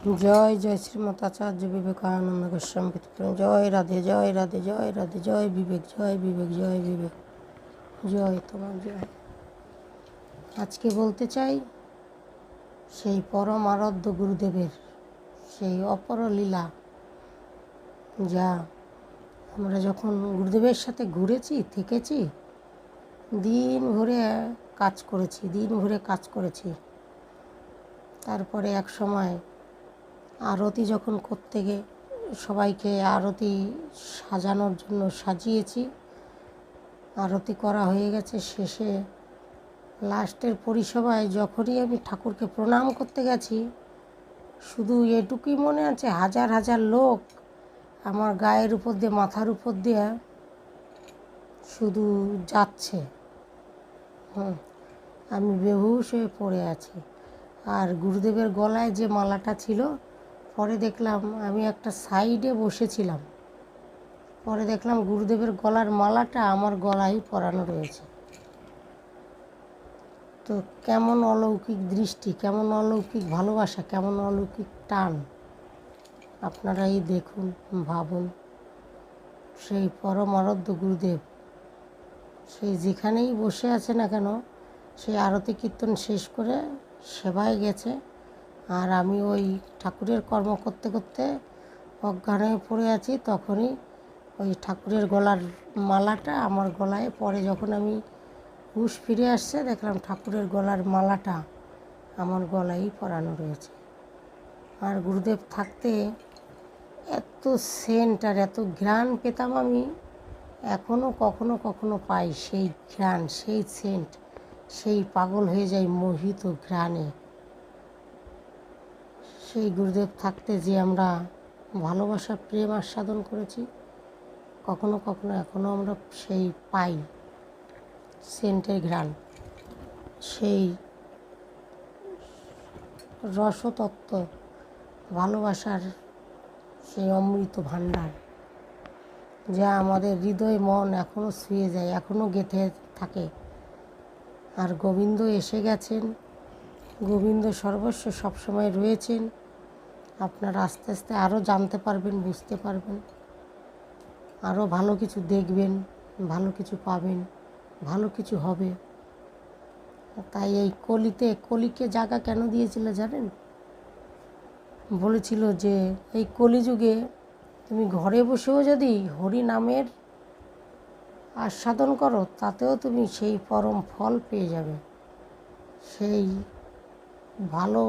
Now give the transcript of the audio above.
জয় জয় শ্রীমৎ আচার্য বিবেকানন্দ গোস্বামী প্রতিক্রম। জয় রাধে জয় রাধে জয় রাধে জয় বিবেক জয় বিবেক জয় বিবেক জয় তোমার জয়। আজকে বলতে চাই সেই পরম আরাধ্য গুরুদেবের সেই অপরলীলা, যা আমরা যখন গুরুদেবের সাথে ঘুরেছি থেকেছি, দিন ভরে কাজ করেছি। তারপরে এক সময় আরতি যখন করতে গিয়ে সবাইকে আরতি সাজানোর জন্য সাজিয়েছি, আরতি করা হয়ে গেছে। শেষে লাস্টের পরিষেবায় যখনই আমি ঠাকুরকে প্রণাম করতে গেছি, শুধু এটুকুই মনে আছে হাজার হাজার লোক আমার গায়ের উপর দিয়ে, মাথার উপর দিয়ে শুধু যাচ্ছে। আমি বেহুশ হয়ে পড়ে আছি। আর গুরুদেবের গলায় যে মালাটা ছিল, পরে দেখলাম আমি একটা সাইডে বসেছিলাম, পরে দেখলাম গুরুদেবের গলার মালাটা আমার গলায় পরানো রয়েছে। তো কেমন অলৌকিক দৃষ্টি, কেমন অলৌকিক ভালোবাসা, কেমন অলৌকিক টান, আপনারাই দেখুন, ভাবুন। সেই পরম আরাধ্য গুরুদেব সেই যেখানেই বসে আছে না কেন, সেই আরতি কীর্তন শেষ করে সেবায় গেছে, আর আমি ওই ঠাকুরের কর্ম করতে করতে অজ্ঞান হয়ে পড়ে আছি। তখনই ওই ঠাকুরের গলার মালাটা আমার গলায় পরে, যখন আমি হুঁশ ফিরে আসছে, দেখলাম ঠাকুরের গলার মালাটা আমার গলায় পরানো রয়েছে। আর গুরুদেব থাকতে এত সেন্ট আর এত ঘ্রাণ পেতাম আমি, এখনও কখনো কখনো পাই সেই ঘ্রাণ, সেই সেন্ট, সেই পাগল হয়ে যাই মোহিত ঘ্রাণে। সেই গুরুদেব থাকতে যে আমরা ভালোবাসা প্রেম আস্বাদন করেছি, কখনো কখনো এখনও আমরা সেই পাই সেন্টের ঘ্রাণ, সেই রসতত্ত্ব, ভালোবাসার সেই অমৃত ভাণ্ডার, যা আমাদের হৃদয় মন এখনও ছুঁয়ে যায়, এখনও গেঁথে থাকে। আর গোবিন্দ এসে গেছেন, গোবিন্দ সর্বস্ব সবসময় রয়েছেন। আপনারা আস্তে আস্তে আরও জানতে পারবেন, বুঝতে পারবেন, আরও ভালো কিছু দেখবেন, ভালো কিছু পাবেন, ভালো কিছু হবে। তাই এই কলিকে জায়গা কেন দিয়েছিল জানেন? বলেছিল যে এই কলিযুগে তুমি ঘরে বসেও যদি হরি নামের আস্বাদন করো, তাতেও তুমি সেই পরম ফল পেয়ে যাবে। সেই ভালো